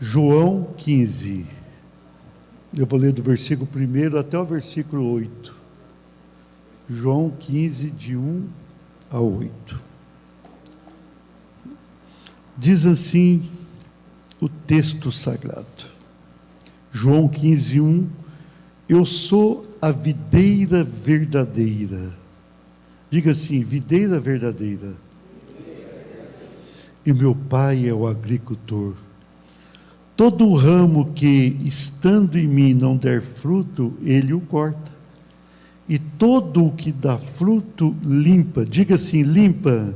João 15. Eu vou ler do versículo 1 até o versículo 8. João 15, de 1 a 8. Diz assim o texto sagrado. João 15, 1. Eu sou a videira verdadeira. Diga assim, videira verdadeira. E meu pai é o agricultor. Todo ramo que, estando em mim, não der fruto, ele o corta. E todo o que dá fruto, limpa. Diga assim, limpa.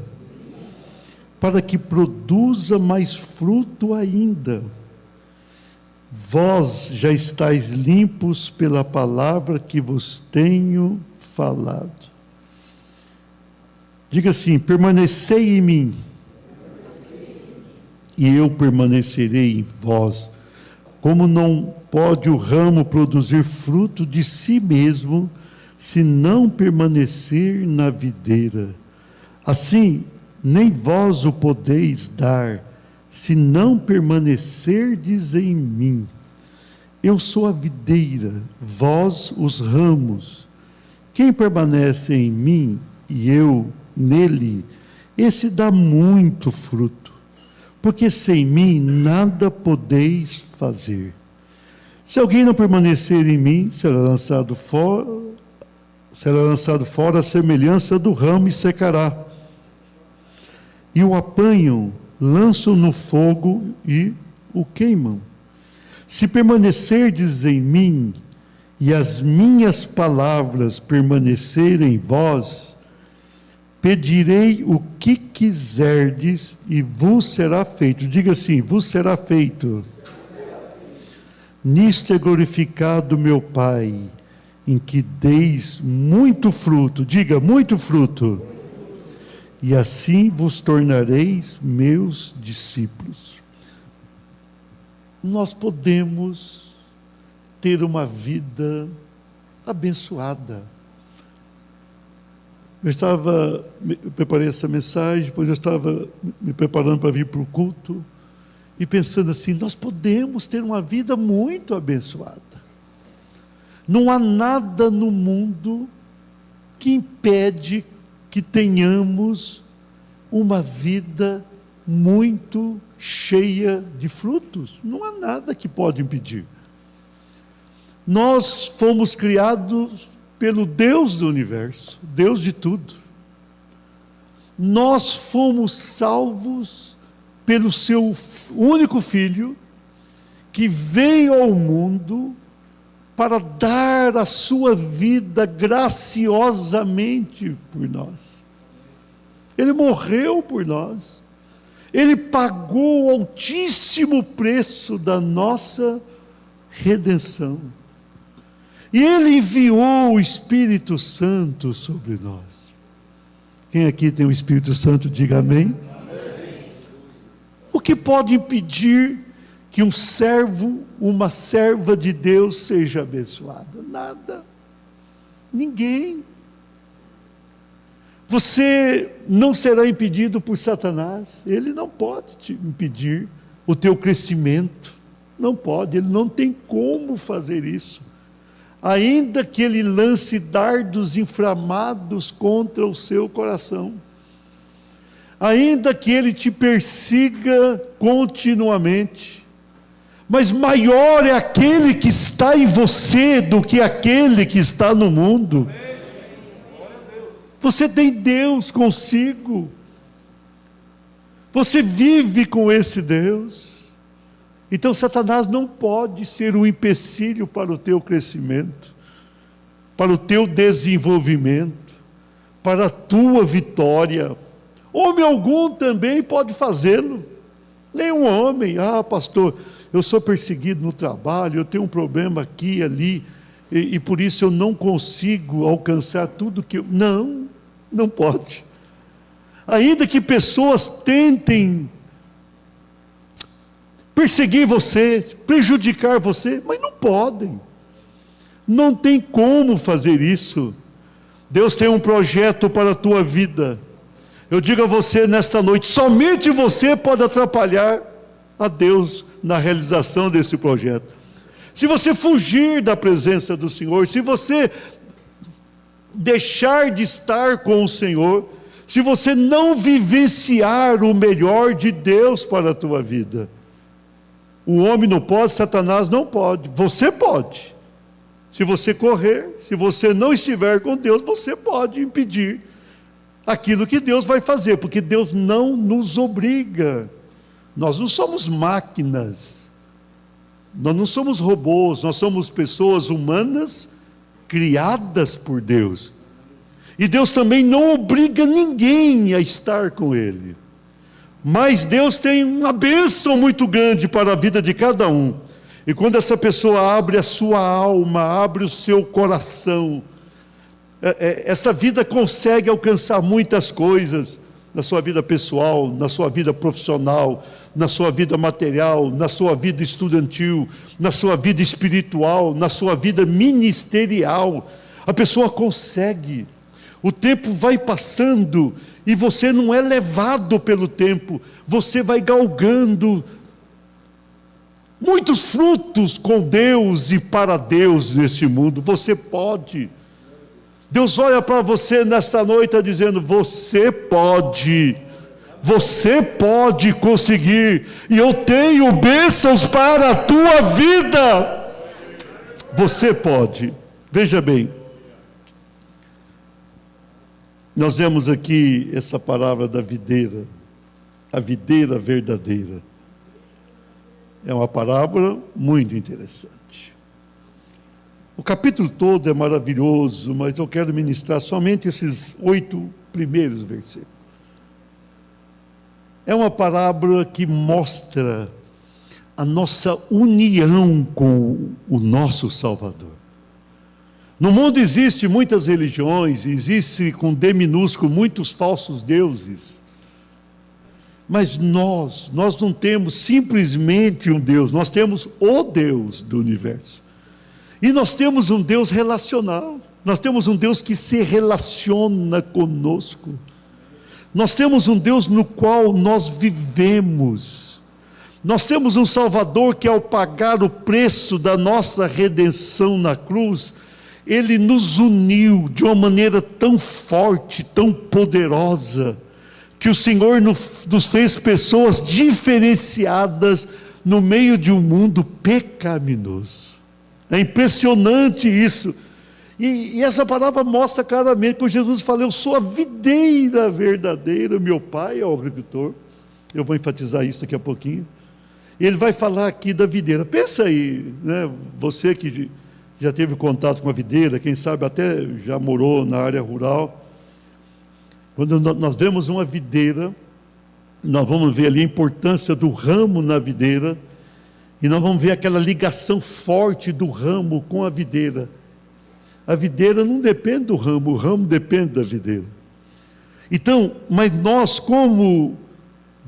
Para que produza mais fruto ainda. Vós já estáis limpos pela palavra que vos tenho falado. Diga assim, permanecei em mim. E eu permanecerei em vós. Como não pode o ramo produzir fruto de si mesmo, se não permanecer na videira? Assim, nem vós o podeis dar, se não permanecerdes em mim. Eu sou a videira, vós os ramos. Quem permanece em mim e eu nele, esse dá muito fruto. Porque sem mim nada podeis fazer. Se alguém não permanecer em mim, será lançado fora a semelhança do ramo e secará. E o apanham, lançam no fogo e o queimam. Se permanecerdes em mim, e as minhas palavras permanecerem em vós, pedirei o que quiserdes e vos será feito. Diga assim, vos será feito. Nisto é glorificado meu Pai, em que deis muito fruto. Diga, muito fruto. E assim vos tornareis meus discípulos. Nós podemos ter uma vida abençoada. Eu preparei essa mensagem, depois eu estava me preparando para vir para o culto, e pensando assim, nós podemos ter uma vida muito abençoada. Não há nada no mundo que impede que tenhamos uma vida muito cheia de frutos. Não há nada que pode impedir. Nós fomos criados pelo Deus do universo, Deus de tudo. Nós fomos salvos pelo seu único Filho, que veio ao mundo para dar a sua vida graciosamente por nós. Ele morreu por nós. Ele pagou o altíssimo preço da nossa redenção. E Ele enviou o Espírito Santo sobre nós. Quem aqui tem o Espírito Santo, diga amém. Amém. O que pode impedir que um servo, uma serva de Deus seja abençoado? Nada. Ninguém. Você não será impedido por Satanás. Ele não pode te impedir o teu crescimento. Não pode, ele não tem como fazer isso. Ainda que ele lance dardos inflamados contra o seu coração, ainda que ele te persiga continuamente, mas maior é aquele que está em você do que aquele que está no mundo. Você tem Deus consigo, você vive com esse Deus. Então Satanás não pode ser um empecilho para o teu crescimento, para o teu desenvolvimento, para a tua vitória. Homem algum também pode fazê-lo. Nenhum homem, pastor, eu sou perseguido no trabalho, eu tenho um problema aqui e ali, e por isso eu não consigo alcançar tudo que eu... Não pode. Ainda que pessoas tentem perseguir você, prejudicar você, mas não podem. Não tem como fazer isso. Deus tem um projeto para a tua vida. Eu digo a você nesta noite, somente você pode atrapalhar a Deus na realização desse projeto. Se você fugir da presença do Senhor, se você deixar de estar com o Senhor, se você não vivenciar o melhor de Deus para a tua vida, o homem não pode, Satanás não pode, você pode. Se você correr, se você não estiver com Deus, você pode impedir aquilo que Deus vai fazer, porque Deus não nos obriga. Nós não somos máquinas, nós não somos robôs, nós somos pessoas humanas criadas por Deus. E Deus também não obriga ninguém a estar com Ele. Mas Deus tem uma bênção muito grande para a vida de cada um. E quando essa pessoa abre a sua alma, abre o seu coração, essa vida consegue alcançar muitas coisas na sua vida pessoal, na sua vida profissional, na sua vida material, na sua vida estudantil, na sua vida espiritual, na sua vida ministerial. A pessoa consegue. O tempo vai passando e você não é levado pelo tempo, você vai galgando muitos frutos com Deus e para Deus neste mundo. Você pode. Deus olha para você nesta noite dizendo: você pode conseguir, e eu tenho bênçãos para a tua vida. Você pode. Veja bem, nós vemos aqui essa palavra da videira, a videira verdadeira. É uma parábola muito interessante. O capítulo todo é maravilhoso, mas eu quero ministrar somente esses 8 primeiros versículos. É uma parábola que mostra a nossa união com o nosso Salvador. No mundo existem muitas religiões, existe com D minúsculo muitos falsos deuses. Mas nós não temos simplesmente um Deus, nós temos o Deus do universo. E nós temos um Deus relacional, nós temos um Deus que se relaciona conosco. Nós temos um Deus no qual nós vivemos. Nós temos um Salvador que, ao pagar o preço da nossa redenção na cruz, Ele nos uniu de uma maneira tão forte, tão poderosa, que o Senhor nos fez pessoas diferenciadas no meio de um mundo pecaminoso. É impressionante isso. E essa palavra mostra claramente que Jesus fala: eu sou a videira verdadeira, meu pai é o agricultor. Eu vou enfatizar isso daqui a pouquinho. Ele vai falar aqui da videira. Pensa aí, né? Você que já teve contato com a videira, quem sabe até já morou na área rural. Quando nós vemos uma videira, nós vamos ver ali a importância do ramo na videira, e nós vamos ver aquela ligação forte do ramo com a videira. A videira não depende do ramo, o ramo depende da videira. Então, mas nós, como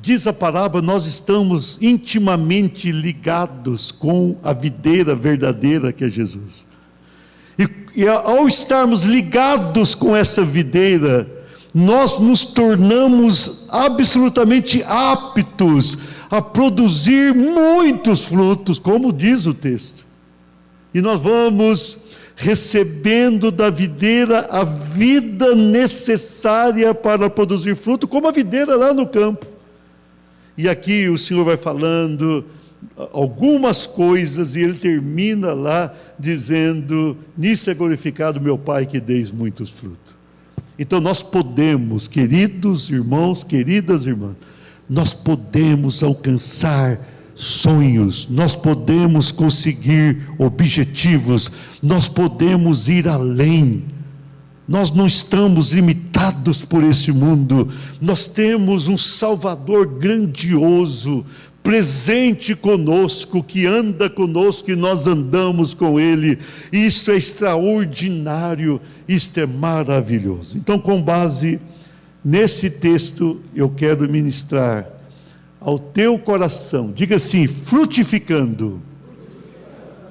diz a parábola, nós estamos intimamente ligados com a videira verdadeira que é Jesus. E ao estarmos ligados com essa videira, nós nos tornamos absolutamente aptos a produzir muitos frutos, como diz o texto. E nós vamos recebendo da videira a vida necessária para produzir fruto, como a videira lá no campo. E aqui o Senhor vai falando algumas coisas, e Ele termina lá dizendo: nisso é glorificado meu Pai, que deis muitos frutos. Então nós podemos, queridos irmãos, queridas irmãs, nós podemos alcançar sonhos, nós podemos conseguir objetivos, nós podemos ir além. Nós não estamos limitados por esse mundo, nós temos um Salvador grandioso, presente conosco, que anda conosco e nós andamos com Ele. Isto é extraordinário, isto é maravilhoso. Então, com base nesse texto, eu quero ministrar ao teu coração, diga assim: frutificando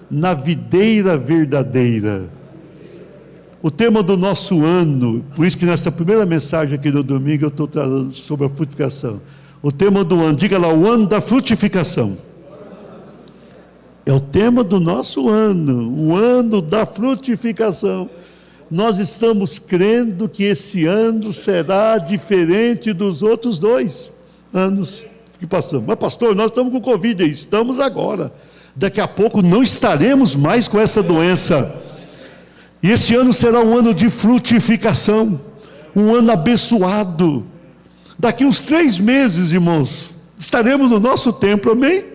na videira verdadeira. O tema do nosso ano, por isso que nessa primeira mensagem aqui do domingo eu estou tratando sobre a frutificação. O tema do ano, diga lá, o ano da frutificação. É o tema do nosso ano, o ano da frutificação. Nós estamos crendo que esse ano será diferente dos outros 2 anos que passamos. Mas pastor, nós estamos com Covid, estamos agora. Daqui a pouco não estaremos mais com essa doença. E esse ano será um ano de frutificação, um ano abençoado. Daqui uns 3 meses, irmãos, estaremos no nosso templo, amém?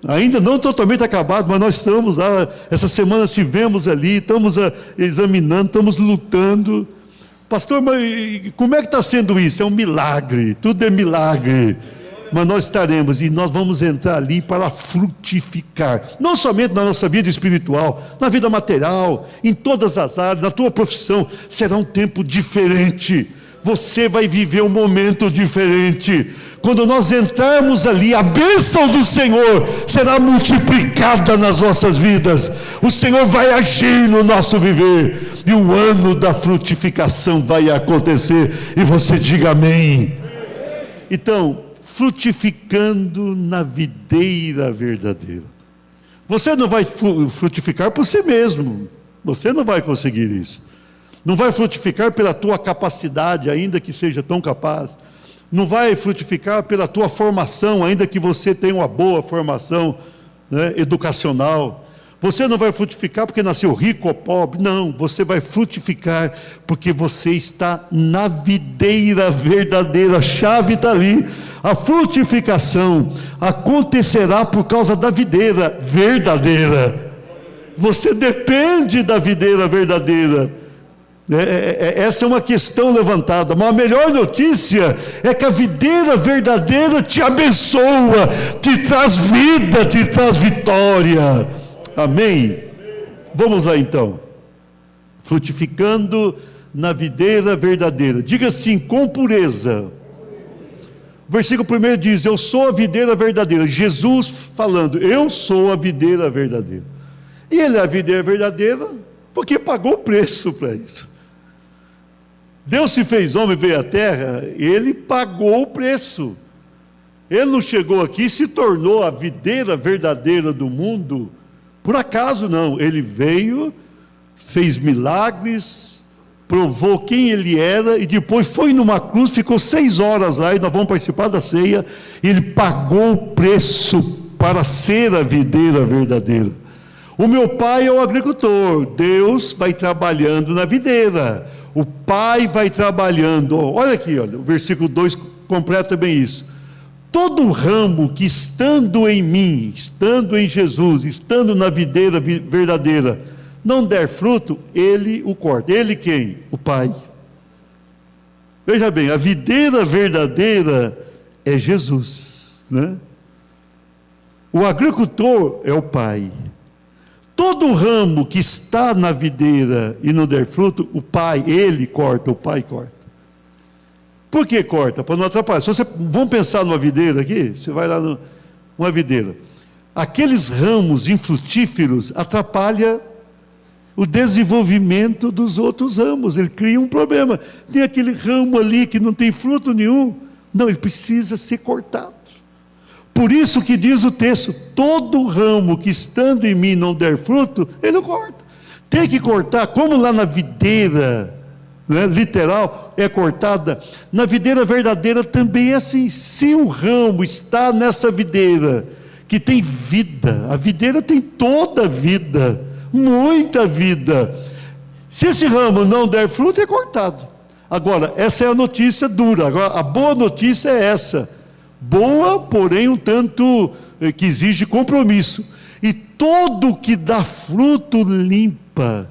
Ainda não totalmente acabado, mas nós estamos lá, essa semana estivemos ali, estamos examinando, estamos lutando. Pastor, mas como é que está sendo isso? É um milagre, tudo é milagre. Mas nós estaremos, e nós vamos entrar ali para frutificar, não somente na nossa vida espiritual, na vida material, em todas as áreas, na tua profissão. Será um tempo diferente, você vai viver um momento diferente. Quando nós entrarmos ali, a bênção do Senhor será multiplicada nas nossas vidas. O Senhor vai agir no nosso viver, e o ano da frutificação vai acontecer, e você diga amém. Então, frutificando na videira verdadeira. Você não vai frutificar por si mesmo, você não vai conseguir isso. Não vai frutificar pela tua capacidade, ainda que seja tão capaz. Não vai frutificar pela tua formação, ainda que você tenha uma boa formação, né, educacional. Você não vai frutificar porque nasceu rico ou pobre. Não, você vai frutificar porque você está na videira verdadeira. A chave está ali. A frutificação acontecerá por causa da videira verdadeira. Você depende da videira verdadeira. Essa é uma questão levantada, mas a melhor notícia é que a videira verdadeira te abençoa, te traz vida, te traz vitória. Amém? Vamos lá então. Frutificando na videira verdadeira. Diga assim, com pureza. O versículo 1 diz, eu sou a videira verdadeira. Jesus falando, eu sou a videira verdadeira. E ele é a videira verdadeira porque pagou o preço para isso. Deus se fez homem, veio à terra, ele pagou o preço. Ele não chegou aqui e se tornou a videira verdadeira do mundo por acaso, não. Ele veio, fez milagres, provou quem ele era, e depois foi numa cruz, ficou 6 horas lá, e nós vamos participar da ceia. Ele pagou o preço para ser a videira verdadeira. O meu pai é o agricultor, Deus vai trabalhando na videira. O Pai vai trabalhando, olha aqui, olha, o versículo 2 completa bem isso. Todo ramo que estando em mim, estando em Jesus, estando na videira verdadeira, não der fruto, ele o corta. Ele quem? O Pai. Veja bem, a videira verdadeira é Jesus, né? O agricultor é o Pai. Todo ramo que está na videira e não der fruto, o Pai, ele corta, o Pai corta. Por que corta? Para não atrapalhar. Se você, vamos pensar numa videira aqui, você vai lá numa videira. Aqueles ramos infrutíferos atrapalham o desenvolvimento dos outros ramos, ele cria um problema. Tem aquele ramo ali que não tem fruto nenhum, não, ele precisa ser cortado. Por isso que diz o texto, todo ramo que estando em mim não der fruto, ele corta. Tem que cortar, como lá na videira, né, literal, é cortada. Na videira verdadeira também é assim. Se o ramo está nessa videira, que tem vida, a videira tem toda a vida, muita vida. Se esse ramo não der fruto, é cortado. Agora, essa é a notícia dura. Agora, a boa notícia é essa. Boa, porém um tanto que exige compromisso. E todo que dá fruto limpa,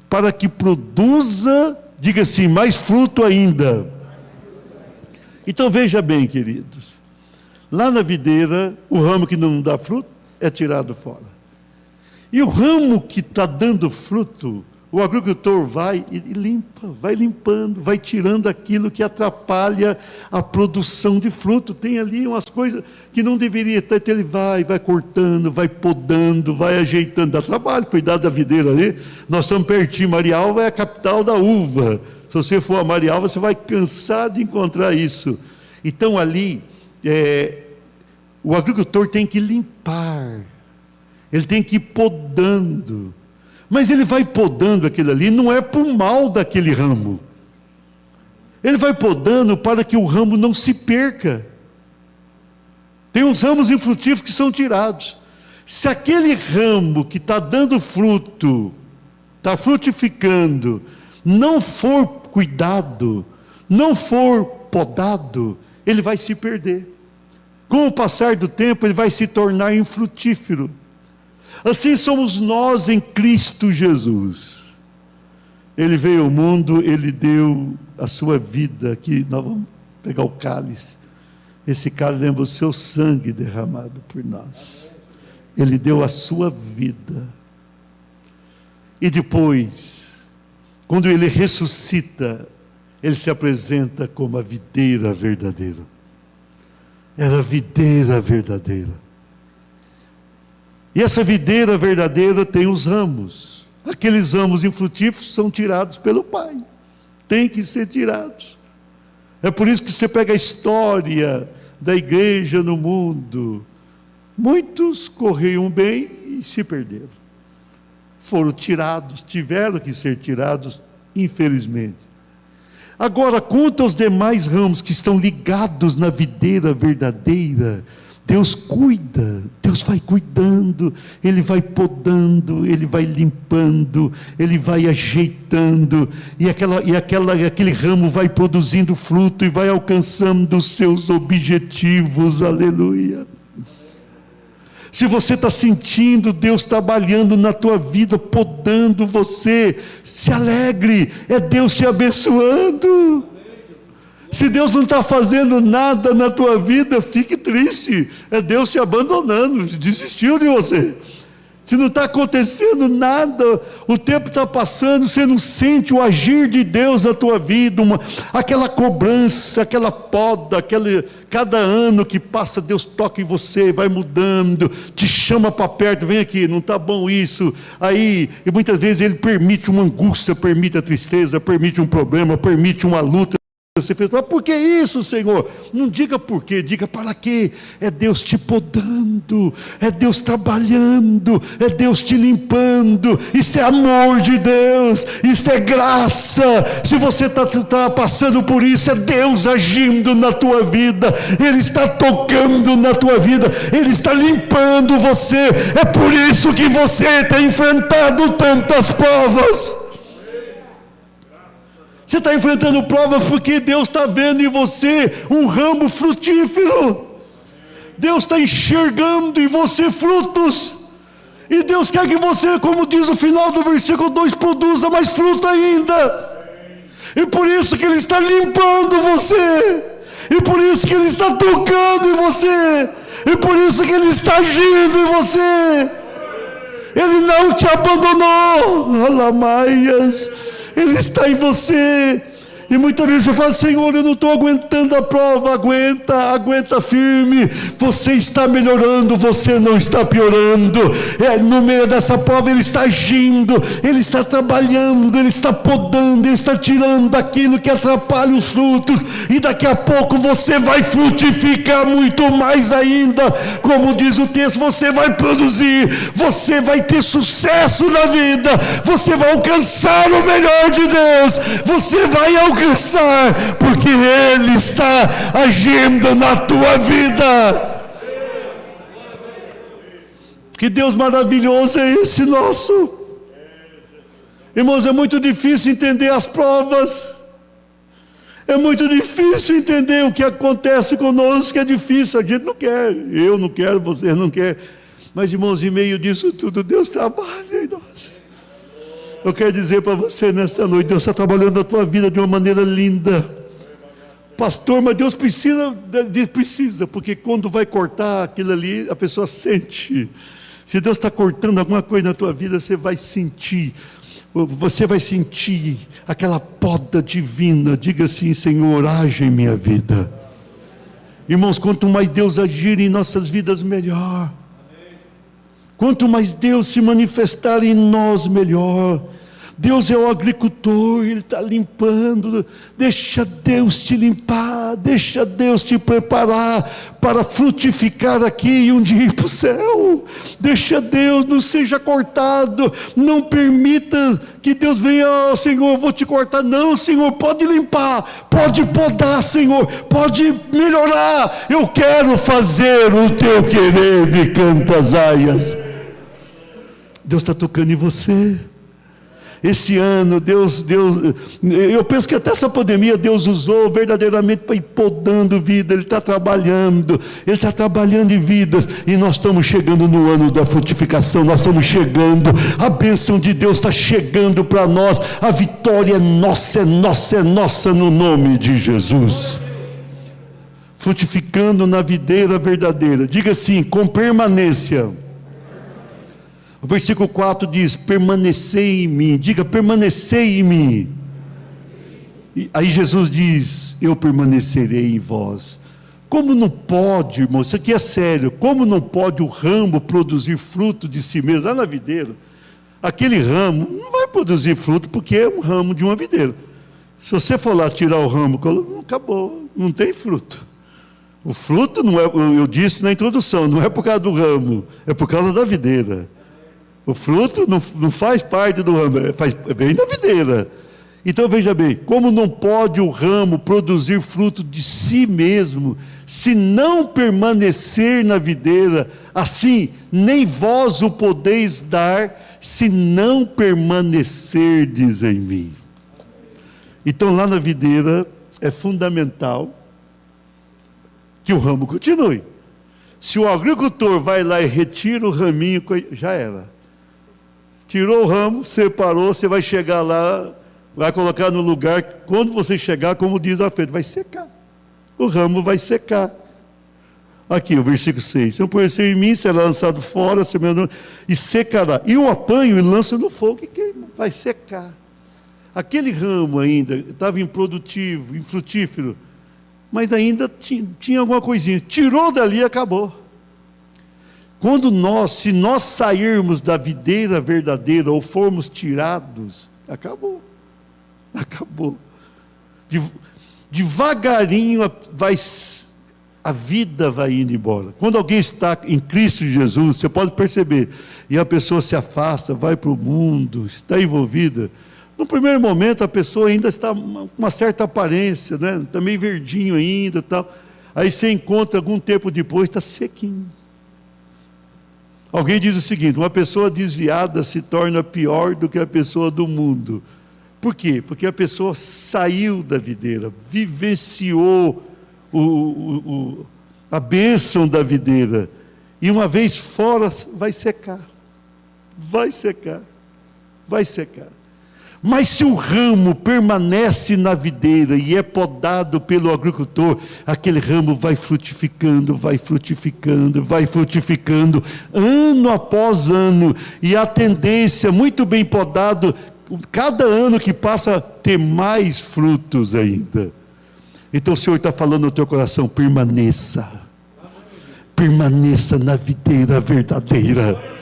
para que produza, diga assim, mais fruto ainda. Então veja bem, queridos, lá na videira, o ramo que não dá fruto é tirado fora. E o ramo que está dando fruto, o agricultor vai e limpa, vai limpando, vai tirando aquilo que atrapalha a produção de fruto. Tem ali umas coisas que não deveria ter, ele vai cortando, vai podando, vai ajeitando. Dá trabalho, cuidar da videira ali. Nós estamos pertinho, Marialva é a capital da uva. Se você for a Marialva, você vai cansar de encontrar isso. Então ali, o agricultor tem que limpar, ele tem que ir podando, mas ele vai podando aquilo ali, não é por mal daquele ramo, ele vai podando para que o ramo não se perca. Tem uns ramos infrutíferos que são tirados. Se aquele ramo que está dando fruto, está frutificando, não for cuidado, não for podado, ele vai se perder. Com o passar do tempo, ele vai se tornar infrutífero. Assim somos nós em Cristo Jesus. Ele veio ao mundo, ele deu a sua vida. Aqui nós vamos pegar o cálice. Esse cálice lembra o seu sangue derramado por nós. Ele deu a sua vida. E depois, quando ele ressuscita, ele se apresenta como a videira verdadeira. Era a videira verdadeira. E essa videira verdadeira tem os ramos. Aqueles ramos infrutíferos são tirados pelo Pai. Tem que ser tirados. É por isso que você pega a história da igreja no mundo. Muitos corriam bem e se perderam. Foram tirados, tiveram que ser tirados, infelizmente. Agora, quanto aos demais ramos que estão ligados na videira verdadeira, Deus cuida, Deus vai cuidando, Ele vai podando, Ele vai limpando, Ele vai ajeitando, e aquele ramo vai produzindo fruto e vai alcançando os seus objetivos, aleluia. Se você está sentindo Deus trabalhando na tua vida, podando você, se alegre, é Deus te abençoando. Se Deus não está fazendo nada na tua vida, fique triste, é Deus te abandonando, desistiu de você. Se não está acontecendo nada, o tempo está passando, você não sente o agir de Deus na tua vida, aquela cobrança, aquela poda, cada ano que passa, Deus toca em você, vai mudando, te chama para perto, vem aqui, não está bom isso, aí, e muitas vezes Ele permite uma angústia, permite a tristeza, permite um problema, permite uma luta. Você fez, mas por que isso, Senhor? Não diga por quê, diga para quê. É Deus te podando, é Deus trabalhando, é Deus te limpando. Isso é amor de Deus, isso é graça. Se você está passando por isso, é Deus agindo na tua vida, Ele está tocando na tua vida, Ele está limpando você. É por isso que você tem enfrentado tantas provas. Você está enfrentando provas porque Deus está vendo em você um ramo frutífero. Deus está enxergando em você frutos. E Deus quer que você, como diz o final do versículo 2, produza mais fruto ainda. E por isso que Ele está limpando você. E por isso que Ele está tocando em você. E por isso que Ele está agindo em você. Ele não te abandonou. Alamaias. Ele está em você. E muitas vezes você fala, Senhor, eu não estou aguentando a prova. Aguenta firme. Você está melhorando, você não está piorando. No meio dessa prova Ele está agindo, Ele está trabalhando, Ele está podando, Ele está tirando aquilo que atrapalha os frutos. E daqui a pouco você vai frutificar muito mais ainda. Como diz o texto, você vai produzir, você vai ter sucesso na vida, você vai alcançar o melhor de Deus, você vai alcançar, porque Ele está agindo na tua vida. Que Deus maravilhoso é esse nosso. Irmãos, é muito difícil entender as provas, é muito difícil entender o que acontece conosco, é difícil, a gente não quer, eu não quero, você não quer, mas irmãos, em meio disso tudo, Deus trabalha em nós. Eu quero dizer para você nesta noite, Deus está trabalhando na tua vida de uma maneira linda. Pastor, mas Deus precisa, porque quando vai cortar aquilo ali, a pessoa sente. Se Deus está cortando alguma coisa na tua vida, você vai sentir aquela poda divina. Diga assim, Senhor, age em minha vida. Irmãos, quanto mais Deus agir em nossas vidas, melhor. Quanto mais Deus se manifestar em nós, melhor. Deus é o agricultor, Ele está limpando. Deixa Deus te limpar, deixa Deus te preparar para frutificar aqui e um dia ir para o céu. Deixa Deus, não seja cortado, não permita que Deus venha, oh, Senhor, eu vou te cortar. Não, Senhor, pode limpar, pode podar, Senhor, pode melhorar. Eu quero fazer o teu querer, me canta as aias. Deus está tocando em você. Esse ano, eu penso que até essa pandemia Deus usou verdadeiramente para ir podando vida. Ele está trabalhando em vidas, e nós estamos chegando no ano da frutificação, nós estamos chegando, a bênção de Deus está chegando para nós, a vitória é nossa, é nossa, é nossa, no nome de Jesus. Frutificando na videira verdadeira, diga assim, com permanência. O versículo 4 diz, permanecei em mim, diga, permanecei em mim. E aí Jesus diz, eu permanecerei em vós. Como não pode, irmão, isso aqui é sério, como não pode o ramo produzir fruto de si mesmo? Lá na videira, aquele ramo não vai produzir fruto porque é um ramo de uma videira. Se você for lá tirar o ramo, acabou, não tem fruto. O fruto não é, eu disse na introdução, não é por causa do ramo, é por causa da videira. O fruto não faz parte do ramo, vem da videira. Então veja bem, como não pode o ramo produzir fruto de si mesmo, se não permanecer na videira, assim nem vós o podeis dar, se não permanecerdes em mim. Então lá na videira é fundamental que o ramo continue. Se o agricultor vai lá e retira o raminho, já era. Tirou o ramo, separou, você vai chegar lá, vai colocar no lugar, quando você chegar, como diz a frente, vai secar. O ramo vai secar. Aqui, o versículo 6. Se não permanecer em mim, será lançado fora, e secará. E eu apanho e lanço no fogo e queima, vai secar. Aquele ramo ainda estava improdutivo, infrutífero, mas ainda tinha alguma coisinha. Tirou dali e acabou. Se nós sairmos da videira verdadeira ou formos tirados, acabou. Devagarinho a vida vai indo embora. Quando alguém está em Cristo Jesus, você pode perceber, e a pessoa se afasta, vai para o mundo, está envolvida. No primeiro momento a pessoa ainda está com uma certa aparência, né? Está meio verdinho ainda, tal. Aí você encontra algum tempo depois, está sequinho. Alguém diz o seguinte, uma pessoa desviada se torna pior do que a pessoa do mundo. Por quê? Porque a pessoa saiu da videira, vivenciou a bênção da videira, e uma vez fora vai secar. Mas se o ramo permanece na videira e é podado pelo agricultor, aquele ramo vai frutificando, ano após ano, e a tendência, muito bem podado, cada ano que passa, ter mais frutos ainda. Então o Senhor está falando no teu coração, permaneça na videira verdadeira.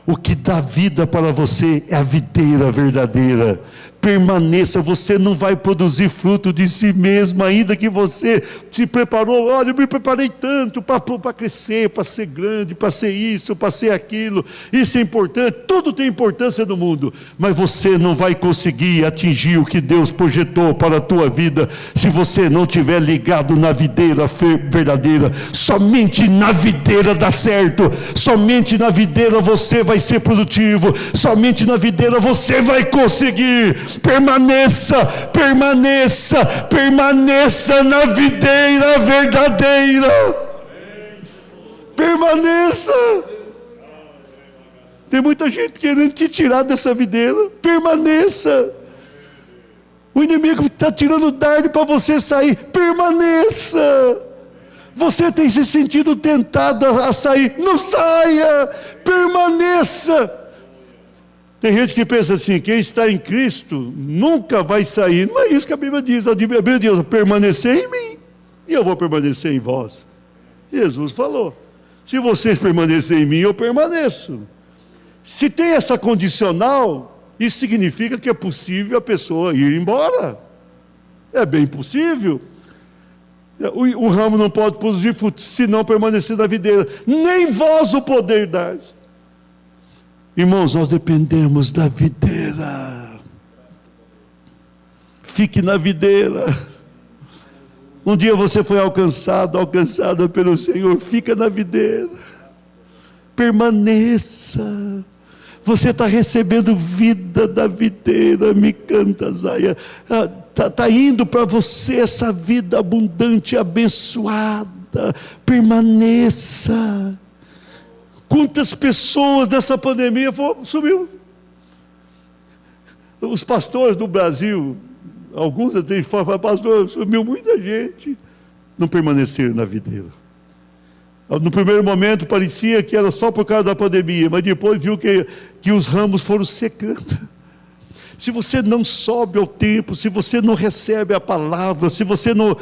O que dá vida para você é a videira verdadeira. Permaneça, você não vai produzir fruto de si mesmo, ainda que você se preparou. Olha, eu me preparei tanto para crescer, para ser grande, para ser isso, para ser aquilo. Isso é importante, tudo tem importância no mundo, mas você não vai conseguir atingir o que Deus projetou para a tua vida, se você não estiver ligado na videira verdadeira. Somente na videira dá certo, somente na videira você vai ser produtivo, somente na videira você vai conseguir. Permaneça na videira verdadeira. Permaneça. Tem muita gente querendo te tirar dessa videira. Permaneça. O inimigo está tirando dardo para você sair. Permaneça. Você tem se sentido tentado a sair. Não saia. Permaneça. Tem gente que pensa assim, quem está em Cristo nunca vai sair. Não é isso que a Bíblia diz. A Bíblia diz, permanecer em mim, e eu vou permanecer em vós. Jesus falou, se vocês permanecerem em mim, eu permaneço. Se tem essa condicional, Isso significa que é possível a pessoa ir embora. É bem possível. O ramo não pode produzir frutos se não permanecer na videira. Nem vós o poder dar. Irmãos, nós dependemos da videira. Fique na videira. Um dia você foi alcançada pelo Senhor. Fica na videira. Permaneça. Você está recebendo vida da videira. Me canta, Zaia. Está indo para você essa vida abundante, abençoada. Permaneça. Quantas pessoas nessa pandemia sumiu? Os pastores do Brasil, alguns até falam, pastor, sumiu muita gente. Não permaneceram na videira. No primeiro momento parecia que era só por causa da pandemia, mas depois viu que os ramos foram secando. Se você não sobe ao templo, se você não recebe a palavra, se você não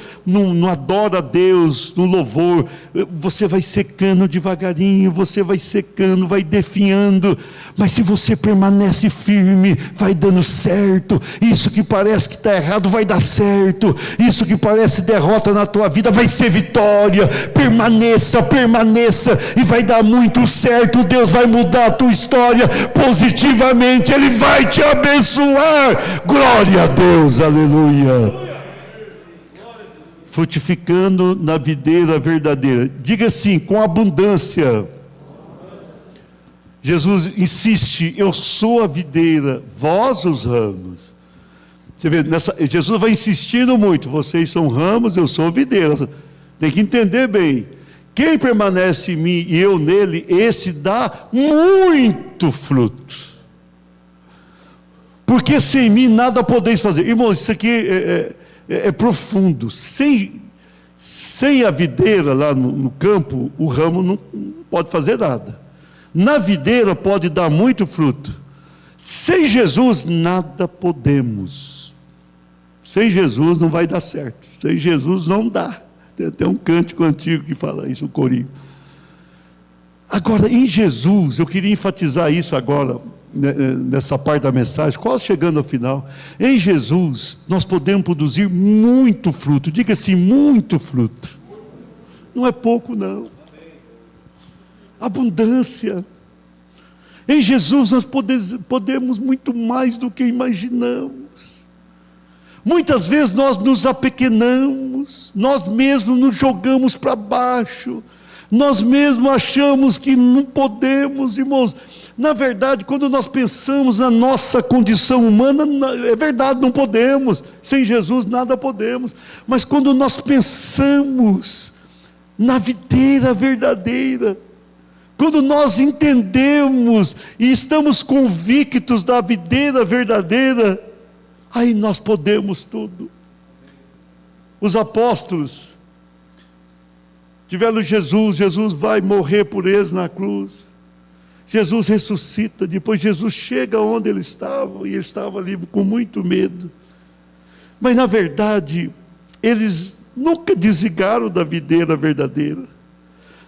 adora a Deus no louvor, você vai secando devagarinho, você vai secando, vai definhando. Mas se você permanece firme, vai dando certo. Isso que parece que está errado vai dar certo. Isso que parece derrota na tua vida vai ser vitória. Permaneça, permaneça, e vai dar muito certo. Deus vai mudar a tua história positivamente. Ele vai te abençoar. Glória a Deus, aleluia. Frutificando na videira verdadeira. Diga assim, com abundância. Jesus insiste, eu sou a videira, vós os ramos. Você vê, Jesus vai insistindo muito, vocês são ramos, eu sou a videira. Tem que entender bem, quem permanece em mim e eu nele, esse dá muito fruto. Porque sem mim nada podeis fazer. Irmãos, isso aqui é profundo. Sem a videira lá no campo, o ramo não pode fazer nada. Na videira pode dar muito fruto. Sem Jesus nada podemos. Sem Jesus não vai dar certo. Sem Jesus não dá. Tem até um cântico antigo que fala isso, o corinho. Agora, em Jesus, eu queria enfatizar isso agora, nessa parte da mensagem, quase chegando ao final. Em Jesus, nós podemos produzir muito fruto. Diga assim, muito fruto. Não é pouco, não. Abundância. Em Jesus nós podemos muito mais do que imaginamos. Muitas vezes nós nos apequenamos, nós mesmos nos jogamos para baixo, nós mesmos achamos que não podemos, irmãos. Na verdade, quando nós pensamos na nossa condição humana, é verdade, não podemos, sem Jesus nada podemos, mas quando nós pensamos na videira verdadeira, quando nós entendemos e estamos convictos da videira verdadeira, aí nós podemos tudo. Os apóstolos tiveram Jesus vai morrer por eles na cruz. Jesus ressuscita, depois Jesus chega onde ele estava, e ele estava ali com muito medo. Mas na verdade, eles nunca desligaram da videira verdadeira.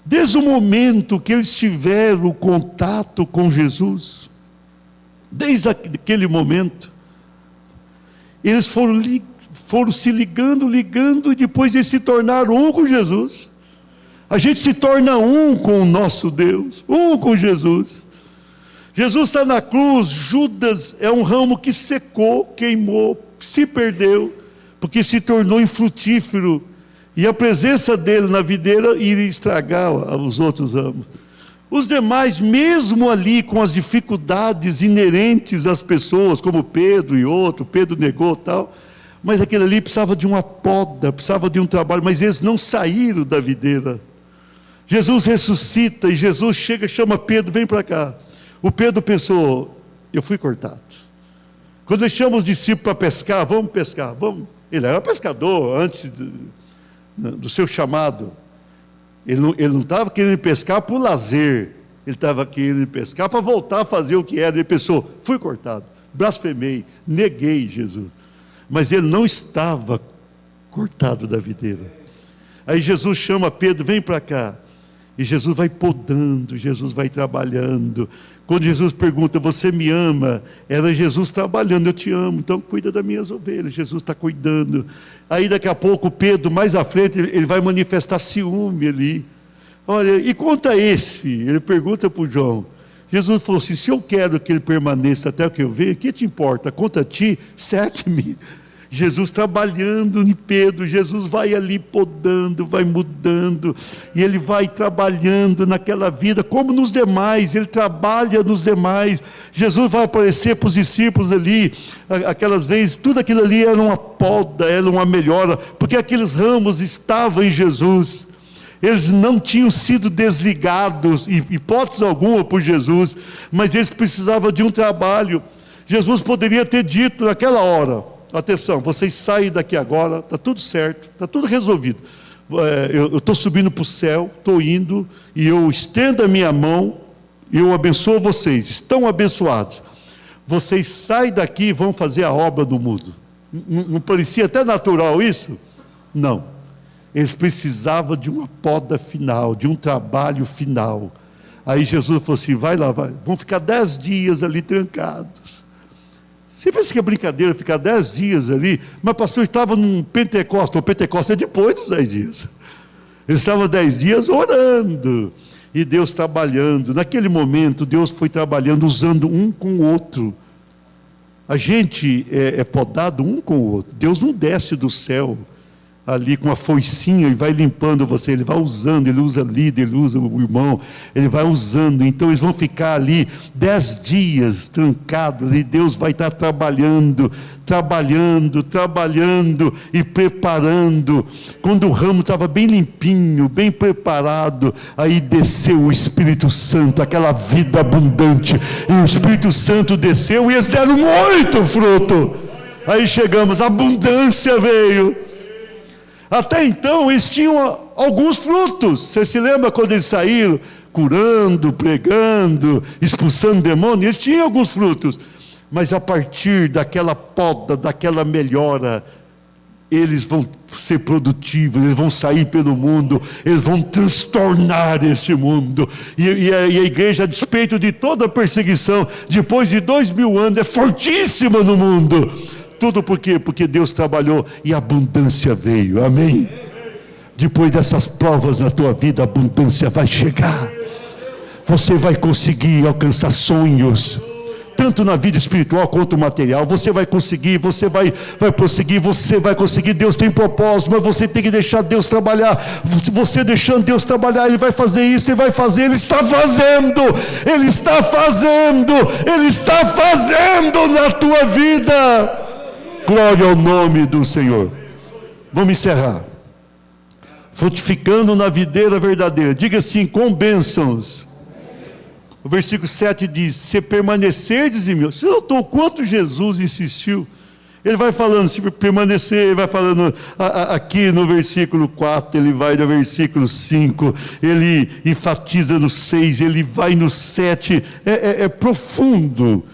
Desde o momento que eles tiveram contato com Jesus, desde aquele momento, eles foram se ligando, e depois eles se tornaram um com Jesus. A gente se torna um com o nosso Deus, um com Jesus. Jesus está na cruz. Judas é um ramo que secou, queimou, se perdeu, porque se tornou infrutífero. E a presença dele na videira iria estragar os outros ramos. Os demais, mesmo ali com as dificuldades inerentes às pessoas, como Pedro e outro, Pedro negou tal, mas aquele ali precisava de uma poda, precisava de um trabalho, mas eles não saíram da videira. Jesus ressuscita e Jesus chega e chama Pedro, vem para cá. O Pedro pensou, eu fui cortado. Quando ele chama os discípulos para pescar, vamos pescar, vamos. Ele era pescador antes do seu chamado. Ele não estava querendo pescar por lazer, ele estava querendo pescar para voltar a fazer o que era. Ele pensou, fui cortado, blasfemei, neguei Jesus, mas ele não estava cortado da videira. Aí Jesus chama Pedro, vem para cá. E Jesus vai podando, Jesus vai trabalhando. Quando Jesus pergunta, você me ama? Era Jesus trabalhando, eu te amo, então cuida das minhas ovelhas. Jesus está cuidando. Aí daqui a pouco Pedro, mais à frente, ele vai manifestar ciúme ali. Olha, e conta esse? Ele pergunta para o João. Jesus falou assim, se eu quero que ele permaneça até o que eu vejo, o que te importa? Conta a ti, segue-me. Jesus trabalhando em Pedro, Jesus vai ali podando, vai mudando, e ele vai trabalhando naquela vida, como nos demais, ele trabalha nos demais. Jesus vai aparecer para os discípulos ali, aquelas vezes, tudo aquilo ali era uma poda, era uma melhora, porque aqueles ramos estavam em Jesus, eles não tinham sido desligados, hipótese alguma, por Jesus, mas eles precisavam de um trabalho. Jesus poderia ter dito naquela hora, atenção, vocês saem daqui agora, está tudo certo, está tudo resolvido. Eu estou subindo para o céu, estou indo, e eu estendo a minha mão, e eu abençoo vocês, estão abençoados. Vocês saem daqui e vão fazer a obra do mundo. Não parecia até natural isso? Não. Eles precisavam de uma poda final, de um trabalho final. Aí Jesus falou assim, vai lá, vão ficar 10 dias ali trancados. Você pensa que é brincadeira ficar 10 dias ali? Mas pastor, estava num Pentecostes. O Pentecostes é depois dos 10 dias. Eles estavam 10 dias orando. E Deus trabalhando. Naquele momento, Deus foi trabalhando, usando um com o outro. A gente é podado um com o outro. Deus não desce do céu ali com a foicinha e vai limpando você, ele vai usando, ele usa líder, ele usa o irmão, ele vai usando. Então eles vão ficar ali 10 dias trancados, e Deus vai estar trabalhando e preparando. Quando o ramo estava bem limpinho, bem preparado, aí desceu o Espírito Santo, aquela vida abundante, e o Espírito Santo desceu e eles deram muito fruto. Aí chegamos, a abundância veio. Até então eles tinham alguns frutos. Você se lembra quando eles saíram curando, pregando, expulsando demônios? Eles tinham alguns frutos. Mas a partir daquela poda, daquela melhora, eles vão ser produtivos, eles vão sair pelo mundo, eles vão transtornar este mundo. E a igreja, a despeito de toda a perseguição, depois de 2000 anos, é fortíssima no mundo. Tudo por quê? Porque Deus trabalhou e a abundância veio, amém? Depois dessas provas na tua vida, a abundância vai chegar. Você vai conseguir alcançar sonhos, tanto na vida espiritual quanto material. Você vai conseguir, você vai prosseguir, você vai conseguir. Deus tem propósito, mas você tem que deixar Deus trabalhar. Você deixando Deus trabalhar, Ele vai fazer isso, Ele vai fazer, Ele está fazendo, Ele está fazendo, Ele está fazendo na tua vida. Glória ao nome do Senhor. Vamos encerrar. Frutificando na videira verdadeira. Diga assim, com bênçãos. O versículo 7 diz, se permanecerdes em mim. Você notou o quanto Jesus insistiu? Ele vai falando, se permanecer, ele vai falando aqui no versículo 4, ele vai no versículo 5, ele enfatiza no 6, ele vai no 7, é profundo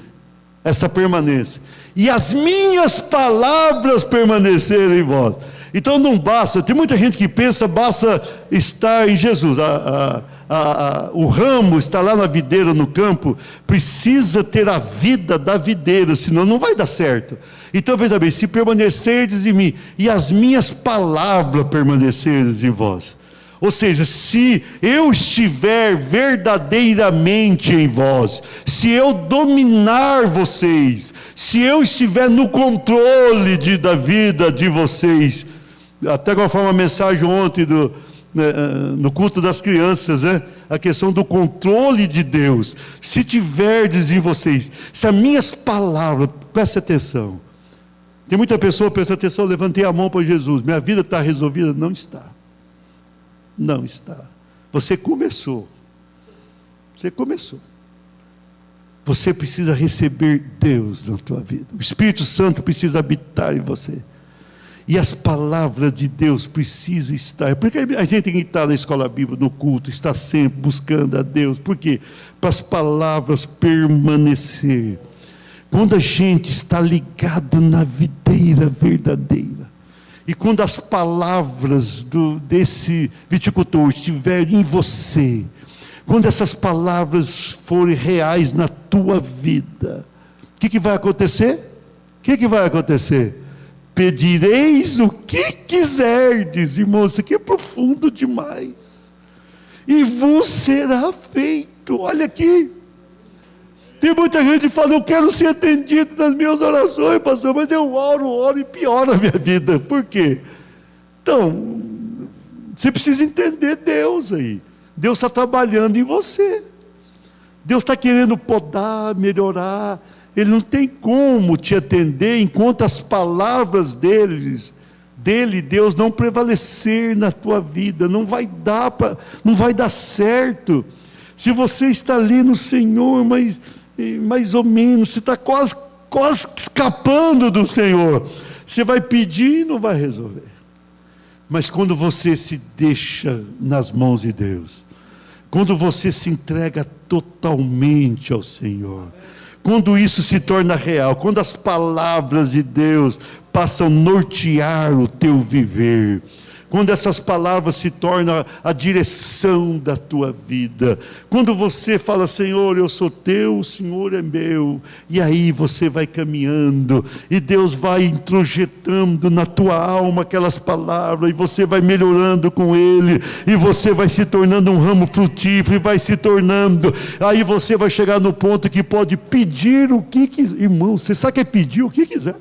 essa permanência. E as minhas palavras permanecerem em vós. Então não basta, tem muita gente que pensa, basta estar em Jesus. O ramo está lá na videira, no campo, precisa ter a vida da videira, senão não vai dar certo. Então veja bem, se permanecerdes em mim, e as minhas palavras permanecerdes em vós. Ou seja, se eu estiver verdadeiramente em vós, se eu dominar vocês, se eu estiver no controle da vida de vocês, até agora foi uma mensagem ontem no culto das crianças, né? A questão do controle de Deus. Se tiverdes em vocês, se as minhas palavras, preste atenção. Tem muita pessoa, presta atenção, levantei a mão para Jesus, minha vida está resolvida? Não está. Não está. Você começou. Você começou. Você precisa receber Deus na tua vida. O Espírito Santo precisa habitar em você. E as palavras de Deus precisam estar. Porque a gente tem que estar na escola bíblica, no culto, estar sempre buscando a Deus. Por quê? Para as palavras permanecer. Quando a gente está ligado na videira verdadeira, E quando as palavras desse viticultor estiverem em você, quando essas palavras forem reais na tua vida, o que vai acontecer? O que vai acontecer? Pedireis o que quiserdes, irmão, isso aqui é profundo demais, e vos será feito. Olha aqui, tem muita gente que fala, eu quero ser atendido nas minhas orações, pastor, mas eu oro e piora a minha vida. Por quê? Então, você precisa entender Deus aí. Deus está trabalhando em você, Deus está querendo podar, melhorar. Ele não tem como te atender enquanto as palavras dele, Deus, não prevalecer na tua vida. Não vai dar certo. Se você está ali no Senhor, mas mais ou menos, você está quase escapando do Senhor, você vai pedir e não vai resolver. Mas quando você se deixa nas mãos de Deus, quando você se entrega totalmente ao Senhor, quando isso se torna real, quando as palavras de Deus passam a nortear o teu viver, quando essas palavras se tornam a direção da tua vida, quando você fala, Senhor, eu sou teu, o Senhor é meu, e aí você vai caminhando, e Deus vai introjetando na tua alma aquelas palavras, e você vai melhorando com Ele, e você vai se tornando um ramo frutífero, e vai se tornando, aí você vai chegar no ponto que pode pedir o que quiser. Irmão, você sabe que é pedir o que quiser?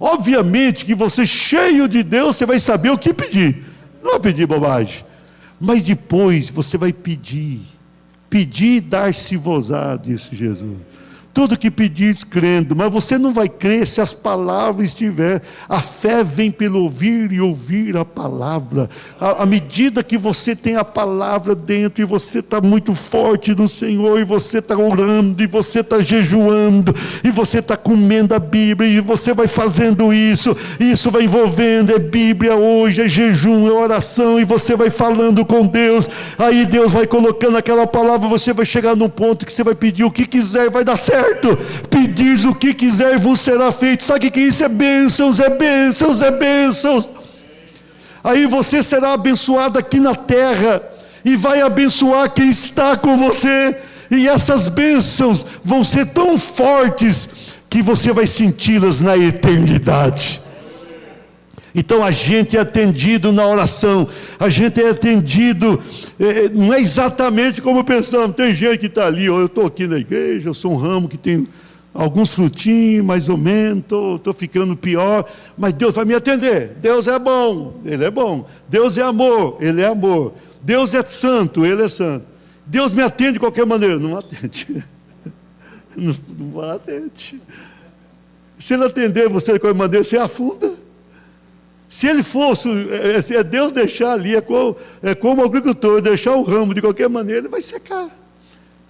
Obviamente que você, cheio de Deus, você vai saber o que pedir. Não vai pedir bobagem. Mas depois você vai pedir. Pedir, dar-se-vos-á, disse Jesus. Tudo que pedir crendo, mas você não vai crer se as palavras estiver. A fé vem pelo ouvir e ouvir a palavra. À medida que você tem a palavra dentro, e você está muito forte no Senhor, e você está orando, e você está jejuando, e você está comendo a Bíblia, e você vai fazendo isso, e isso vai envolvendo, é Bíblia hoje, é jejum, é oração, e você vai falando com Deus, aí Deus vai colocando aquela palavra, você vai chegar num ponto que você vai pedir o que quiser, vai dar certo. Pedis o que quiser, vos será feito. Sabe o que é isso? É bênçãos, é bênçãos, é bênçãos. Aí você será abençoado aqui na terra, e vai abençoar quem está com você, e essas bênçãos vão ser tão fortes, que você vai senti-las na eternidade. Então a gente é atendido na oração, a gente é atendido, não é exatamente como pensamos. Tem gente que está ali, eu estou aqui na igreja, eu sou um ramo que tem alguns frutinhos, mais ou menos, estou ficando pior, mas Deus vai me atender. Deus é bom, Ele é bom. Deus é amor, Ele é amor. Deus é santo, Ele é santo. Deus me atende de qualquer maneira. Não atende. Não atende. Se Ele atender você de qualquer maneira, você afunda. Se ele fosse, é Deus deixar ali, é como o agricultor, deixar o ramo de qualquer maneira, ele vai secar.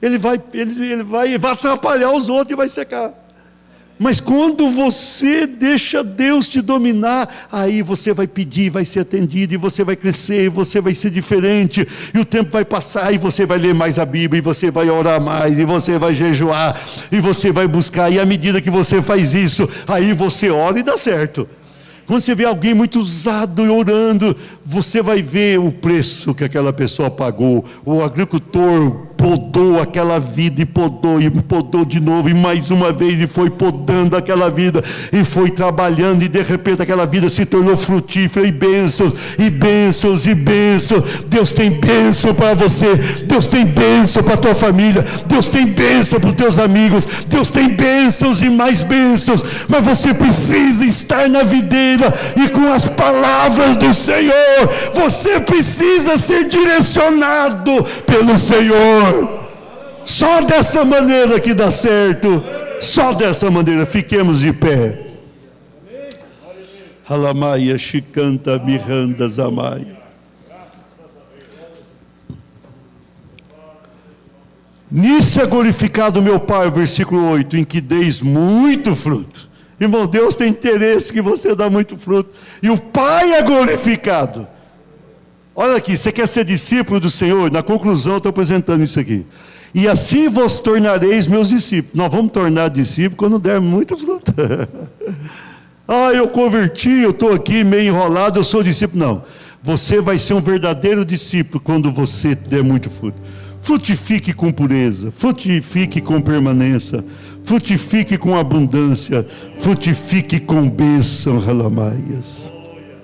Ele vai atrapalhar os outros e vai secar. Mas quando você deixa Deus te dominar, aí você vai pedir, vai ser atendido, e você vai crescer, e você vai ser diferente, e o tempo vai passar, e você vai ler mais a Bíblia, e você vai orar mais, e você vai jejuar, e você vai buscar, e à medida que você faz isso, aí você ora e dá certo. Quando você vê alguém muito usado e orando, você vai ver o preço que aquela pessoa pagou. O agricultor podou aquela vida, e podou de novo, e mais uma vez, e foi podando aquela vida, e foi trabalhando, e de repente aquela vida se tornou frutífera, e bênçãos, e bênçãos, e bênçãos. Deus tem bênção para você, Deus tem bênção para a tua família, Deus tem bênção para os teus amigos, Deus tem bênçãos e mais bênçãos, mas você precisa estar na videira, e com as palavras do Senhor, você precisa ser direcionado pelo Senhor. Só dessa maneira que dá certo, só dessa maneira. Fiquemos de pé. Alamaia, Chicanta, Miranda, Zamaia. Nisso é glorificado meu Pai, versículo 8, em que deis muito fruto. Irmão, Deus tem interesse que você dá muito fruto, e o Pai é glorificado. Olha aqui, você quer ser discípulo do Senhor? Na conclusão eu estou apresentando isso aqui. E assim vos tornareis meus discípulos. Nós vamos tornar discípulos quando der muito fruto. Ah, eu converti, eu estou aqui meio enrolado, eu sou discípulo. Não, você vai ser um verdadeiro discípulo quando você der muito fruto. Frutifique com pureza, frutifique com permanência, frutifique com abundância, frutifique com bênção, Ralamaias.